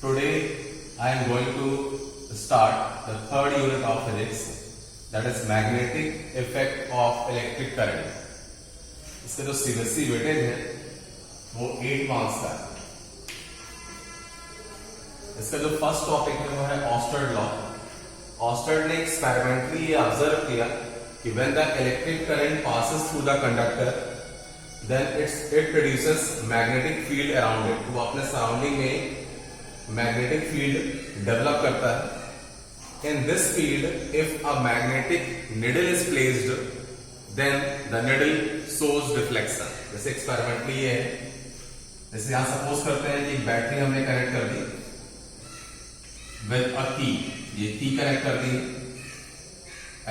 Today I am going to start the third unit of physics, that is magnetic effect of electric current. इसके जो CBSE weightage है वो 8 marks का है. इसका जो फर्स्ट टॉपिक है वो है ऑस्टर्ड लॉ. ऑस्टर्ड ने एक्सपेरिमेंटली ये ऑब्जर्व किया कि when the electric current passes through the conductor then it produces magnetic field around it. वो अपने सराउंडिंग में मैग्नेटिक फील्ड डेवलप करता है. In this field, if a magnetic needle is placed, then the needle shows deflection. जैसे experimentally ये है, जैसे यहां सपोज करते हैं कि एक बैटरी हमने कनेक्ट कर दी with a key, ये की कनेक्ट कर दी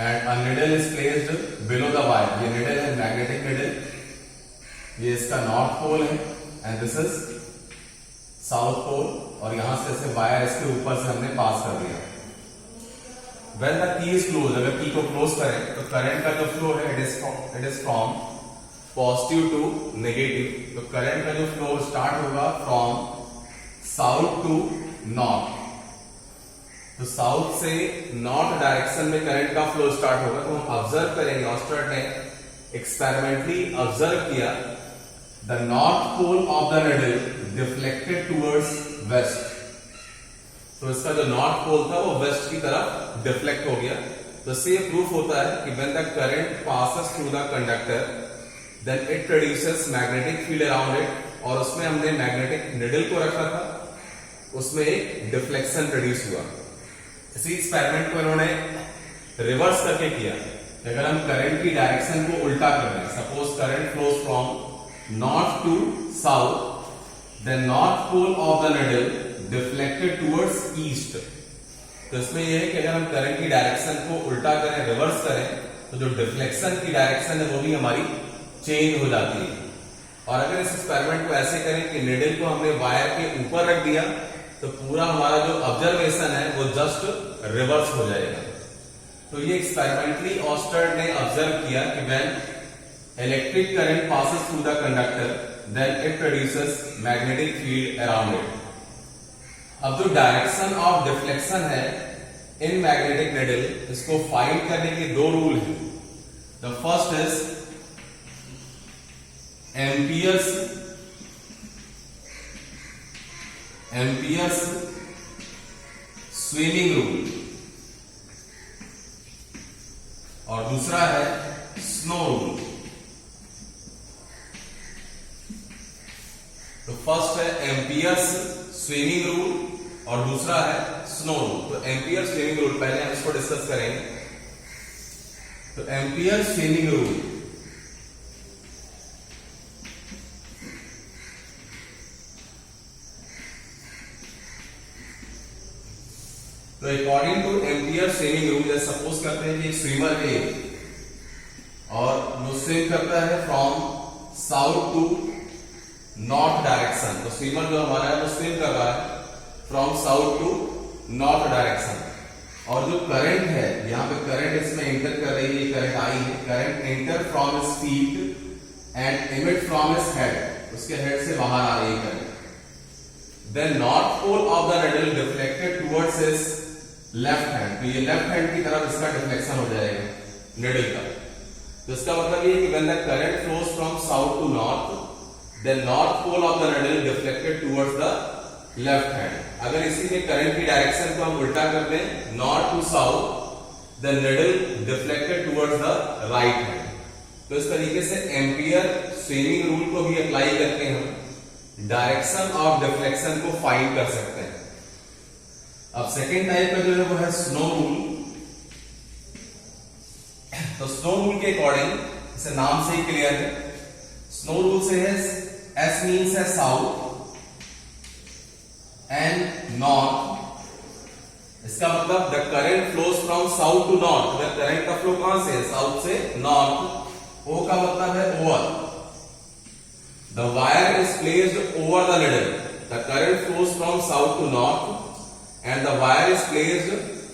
and a needle is placed below the wire. ये needle है मैग्नेटिक needle, ये इसका नॉर्थ पोल है and this is south pole, और यहां से ऐसे वायर इसके ऊपर से हमने पास कर दिया. When the key is closed, अगर की को क्लोज करें तो करंट का जो फ्लो है it is from positive to negative. तो करंट का जो फ्लो स्टार्ट होगा फ्रॉम साउथ टू नॉर्थ. तो साउथ से नॉर्थ डायरेक्शन में करंट का फ्लो स्टार्ट होगा. तो हम ऑब्जर्व करेंगे, ऑस्टर्ड ने एक्सपेरिमेंटली ऑब्जर्व किया the north pole of the needle deflected towards west. तो इसका जो नॉर्थ पोल था वो वेस्ट की तरफ डिफ्लेक्ट हो गया. तो इससे ये प्रूफ होता है कि when the current passes through the conductor then it produces magnetic field around it. और उसमें हमने मैग्नेटिक निडल को रखा था, उसमें एक डिफ्लेक्शन प्रोड्यूस हुआ. इसी एक्सपेरिमेंट को इन्होंने रिवर्स करके किया. अगर हम करंट की डायरेक्शन को उल्टा कर दें, suppose current flows from north to south, then north pole of the needle deflected towards east. तो इसमें यह है कि अगर हम करंट की डायरेक्शन को उल्टा करें, रिवर्स करें, तो जो डिफ्लेक्शन की डायरेक्शन है वो भी हमारी चेंज हो जाती है. और अगर इस एक्सपेरिमेंट को ऐसे करें कि निडल को हमने वायर के ऊपर रख दिया तो पूरा हमारा जो ऑब्जर्वेशन है वो जस्ट रिवर्स हो जाएगा. तो ये एक्सपेरिमेंटली ऑस्टर्ड ने ऑब्जर्व किया कि when electric current passes through the conductor then it produces magnetic field around it. अब जो डायरेक्शन ऑफ डिफ्लेक्शन है इन मैग्नेटिक निडल, इसको फाइंड करने के दो रूल हैं. The first is Ampere's swimming rule, और दूसरा है स्नो रूल. तो फर्स्ट है एम्पियर्स स्विमिंग रूल और दूसरा है स्नो रूल. तो एम्पियर स्विमिंग रूल पहले हम इसको डिस्कस करेंगे. तो एम्पियर स्विमिंग रूल, तो according two ampere swimming rule, जैसे सपोज करते हैं कि स्विमर है और वो स्विम करता है from south to north direction. तो स्विमर जो हमारा है वो स्विम कर रहा है from south to north direction. और जो करंट है यहाँ पे करंट इसमें एंटर कर रही है, करंट आई है, current enter from his feet and emit from his head. उसके हेड से बाहर आ रही है current. Then north pole of the needle deflected towards his left hand. तो ये लेफ्ट हैंड की तरफ इसका डिफ्लेक्शन हो जाएगा निडल का. तो इसका मतलब ये कि when the current flows from south to north, then north pole of the needle deflected towards the left hand. अगर इसी में करंट की डायरेक्शन को हम उल्टा कर दें, north to south, the needle deflected towards the right hand. तो इस तरीके से एम्पियर स्विमिंग रूल को भी अप्लाई करके हम डायरेक्शन ऑफ डिफ्लेक्शन को फाइंड कर सकते हैं. अब सेकेंड टाइप का जो है वो है स्नो रूल. तो स्नो रूल के अकॉर्डिंग, इसे नाम से ही क्लियर है, स्नो रूल से है S means है साउथ एंड नॉर्थ. इसका मतलब the current flows from south to north. अगर करंट का फ्लो कहां से है, साउथ से नॉर्थ. O का मतलब है over. The wire is placed over the needle. The current flows from south to north and the wire is placed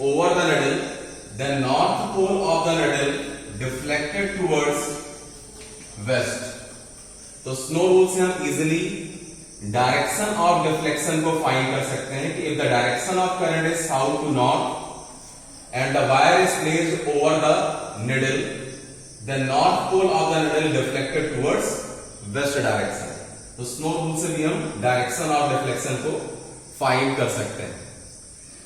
over the needle. The north pole of the needle deflected towards west. तो snow rule से हम easily direction of deflection को find कर सकते हैं कि if the direction of current is south to north and the wire is placed over the needle, the north pole of the needle deflected towards west direction. तो snow rule से भी हम direction of deflection को find कर सकते हैं।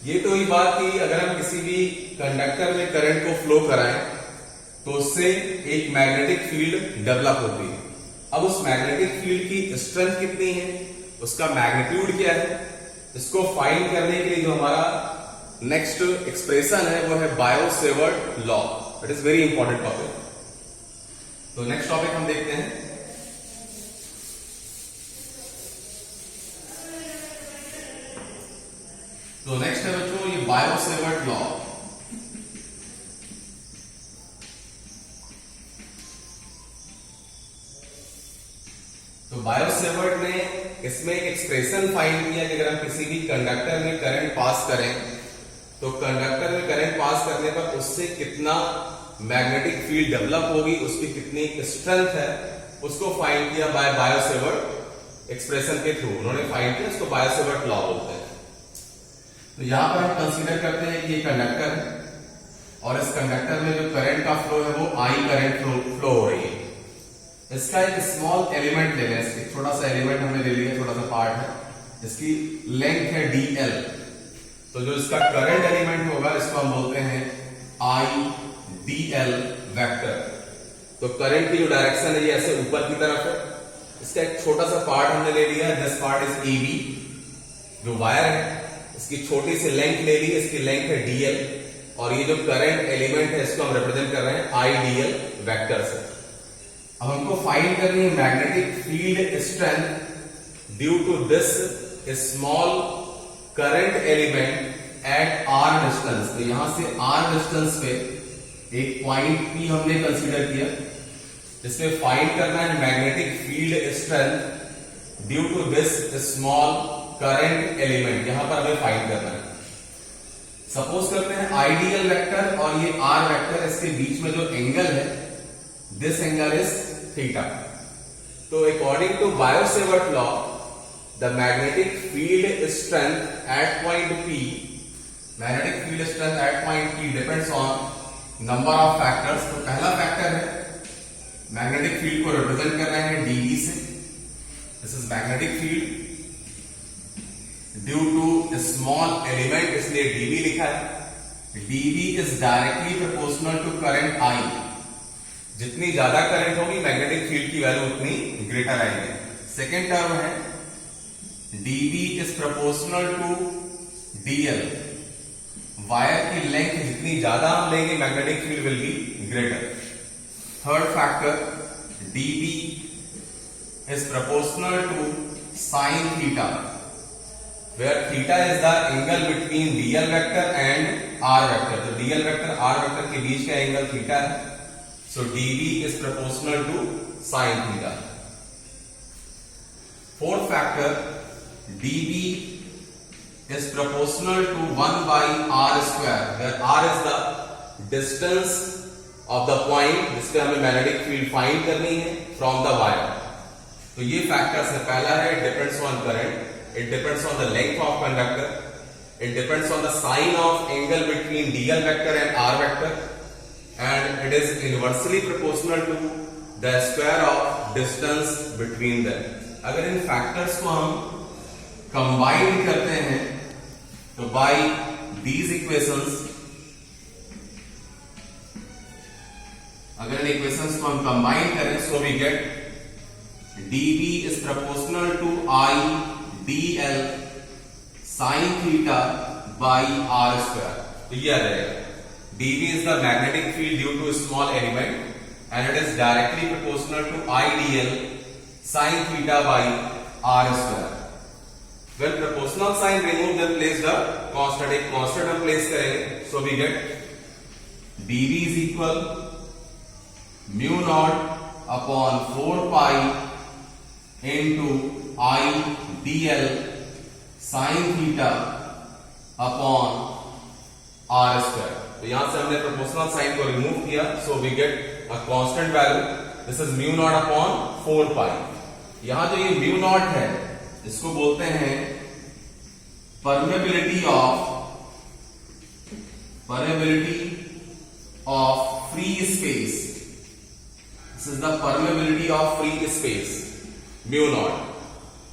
ये तो ही बात कि अगर हम किसी भी कंडक्टर में करंट को फ्लो कराएं तो उससे एक मैग्नेटिक फील्ड डेवलप होती है। अब उस मैग्नेटिक फील्ड की स्ट्रेंथ कितनी है, उसका मैग्नीट्यूड क्या है, इसको फाइंड करने के लिए जो हमारा नेक्स्ट एक्सप्रेशन है वो है Biot-Savart law. It is very important topic. तो नेक्स्ट टॉपिक हम देखते हैं। तो नेक्स्ट है बच्चों ये बायो-सेवर्ट लॉ। तो बायो-सेवर्ट ने इसमें एक एक्सप्रेशन फाइंड किया कि अगर हम किसी भी कंडक्टर में करंट पास करें तो कंडक्टर में करंट पास करने पर उससे कितना मैग्नेटिक फील्ड डेवलप होगी, उसकी कितनी स्ट्रेंथ है, उसको फाइंड किया बाय बायो-सेवर्ट एक्सप्रेशन के थ्रू उन्होंने फाइंड किया। उसको बायो-सेवर्ट लॉ बोलते हैं। तो यहां पर हम कंसीडर करते हैं कि ये कंडक्टर है और इस कंडक्टर में जो करंट का फ्लो है वो आई करंट फ्लो हो रही है। इसका एक स्मॉल एलिमेंट ले लें, इसकी छोटा सा एलिमेंट हमने ले लिया, छोटा सा पार्ट है, इसकी लेंथ है dl। तो जो इसका करंट एलिमेंट होगा इसको हम बोलते हैं I dl वेक्टर। तो करंट की जो डायरेक्शन है ये ऐसे ऊपर की तरफ है। इसका एक छोटा सा पार्ट हमने ले लिया, दिस पार्ट इज AB। जो वायर है इसकी छोटी सी लेंथ ले ली, इसकी लेंथ है dl और ये जो करंट एलिमेंट है इसको हम रिप्रेजेंट कर रहे हैं I dl वेक्टर से। अब हमको फाइंड करनी है magnetic field strength due to this small current element at r distance. तो यहां से r डिस्टेंस पे एक पॉइंट P हमने कंसीडर किया, जिसमें फाइंड करना है magnetic field strength due to this small current element. यहां पर हमें फाइंड करना है। सपोज करते हैं आइडियल वेक्टर और ये r वेक्टर, इसके बीच में जो एंगल है दिस एंगल इज थीटा। तो according to Biot Savart law the magnetic field strength at point P, magnetic field strength at point P depends on number of factors. तो पहला factor है मैग्नेटिक फील्ड को represent कर रहे हैं dV से। This is magnetic field due to small element, इसलिए dV लिखा है। dV इज directly proportional to current I। जितनी ज्यादा करंट होगी मैग्नेटिक फील्ड की वैल्यू उतनी ग्रेटर आएगी। सेकेंड टर्म है dV is proportional to dl। Wire की लेंथ जितनी ज्यादा हम लेंगे magnetic field will be greater. Third factor dV is proportional to sine theta, where theta is the angle between dl vector and r vector। तो dl vector r vector के बीच का angle theta है, so dV is proportional to sin theta। Fourth factor dV is proportional to 1 by r square, where r is the distance of the point जिस पे हमें magnetic field find करनी है from the wire। तो ये factors है। पहला है depends on current, it depends on the length of conductor, it depends on the sign of angle between dl vector and r vector, and it is inversely proportional to the square of distance between them। अगर इन factors को हम combine करते हैं तो by these equations, अगर इन equations को हम combine करें so we get dV is proportional to I dl sin theta by r square। तो ये आ जाएगा dV is the magnetic field due to a small element and it is directly proportional to I dl sin theta by r square। When proportional sign removed then place the constant, एक constant हम place करेंगे so we get dV is equal mu naught upon 4 pi into I dl sin theta upon r square। तो यहां से हमने proportional sign को remove किया so we get a constant value, this is mu not upon 4 pi. यहां जो ये mu naught है इसको बोलते हैं permeability of free space. This is the permeability of free space mu naught.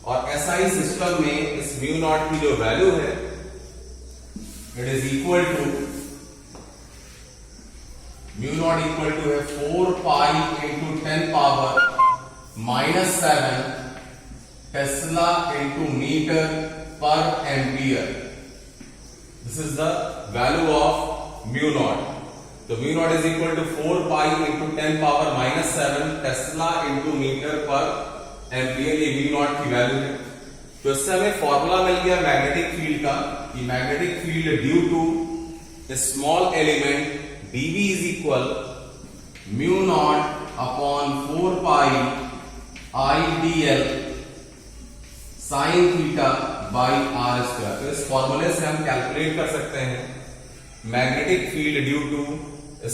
और एसआई सिस्टम में इस म्यू नॉट की जो वैल्यू है it is equal to mu naught equal to है 4 pi into 10 power -7 tesla into metre per ampere. This is the value of mu not. तो mu not is equal to 4 pi into 10 power -7 tesla into metre per ampere, ये mu not की वैल्यू है। तो इससे हमें formula मिल गया magnetic field का कि magnetic field due to small element dV is equal mu not upon 4 pi IDL sine theta by r square. तो इस फॉर्मूले से हम कैलकुलेट कर सकते हैं magnetic field due to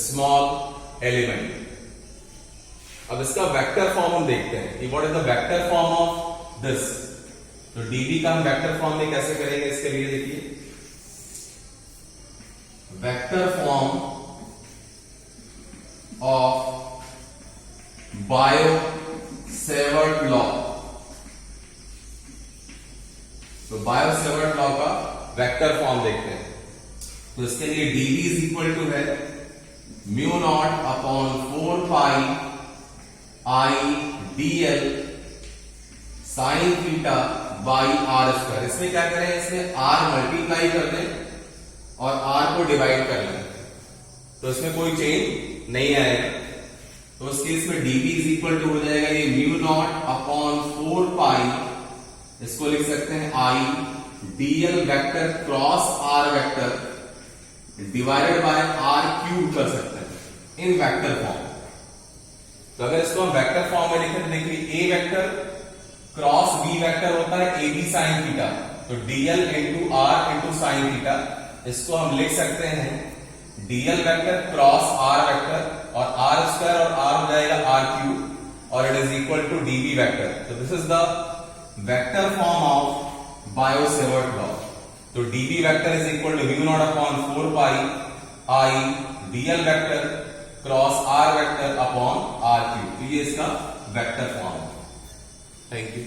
small element. अब इसका वेक्टर फॉर्म हम देखते हैं कि what is the vector form of this. तो dV का हम वेक्टर फॉर्म में कैसे करेंगे, इसके लिए देखिए vector form of Biot Savart law. तो बायो-सेवर्ट लॉ का वेक्टर फॉर्म देखते हैं। तो इसके लिए dV इज इक्वल टू है mu not upon 4 pi IDL sine theta by r square. इसमें क्या करें, इसमें r मल्टीप्लाई कर दें और r को डिवाइड कर लें, तो इसमें कोई चेंज नहीं आएगा। तो उस केस में dV इज इक्वल टू हो जाएगा ये म्यू नॉट अपॉन 4 पाई, इसको लिख सकते हैं IDL vector cross r vector divided by r cube कर सकते हैं इन वेक्टर फॉर्म। तो अगर इसको हम वेक्टर फॉर्म में लिखें तो देखिए a vector cross b vector होता है AB साइन थीटा, तो dl into r into sine theta, इसको हम लिख सकते हैं dl vector cross r vector और r स्क्वायर और r हो जाएगा r क्यूब और it is equal to dv vector. तो this is the vector form of Biot Savart law. तो dv vector is equal to mu not upon 4 pi I dl vector cross r vector upon r cube. तो ये इसका vector form है। Thank you.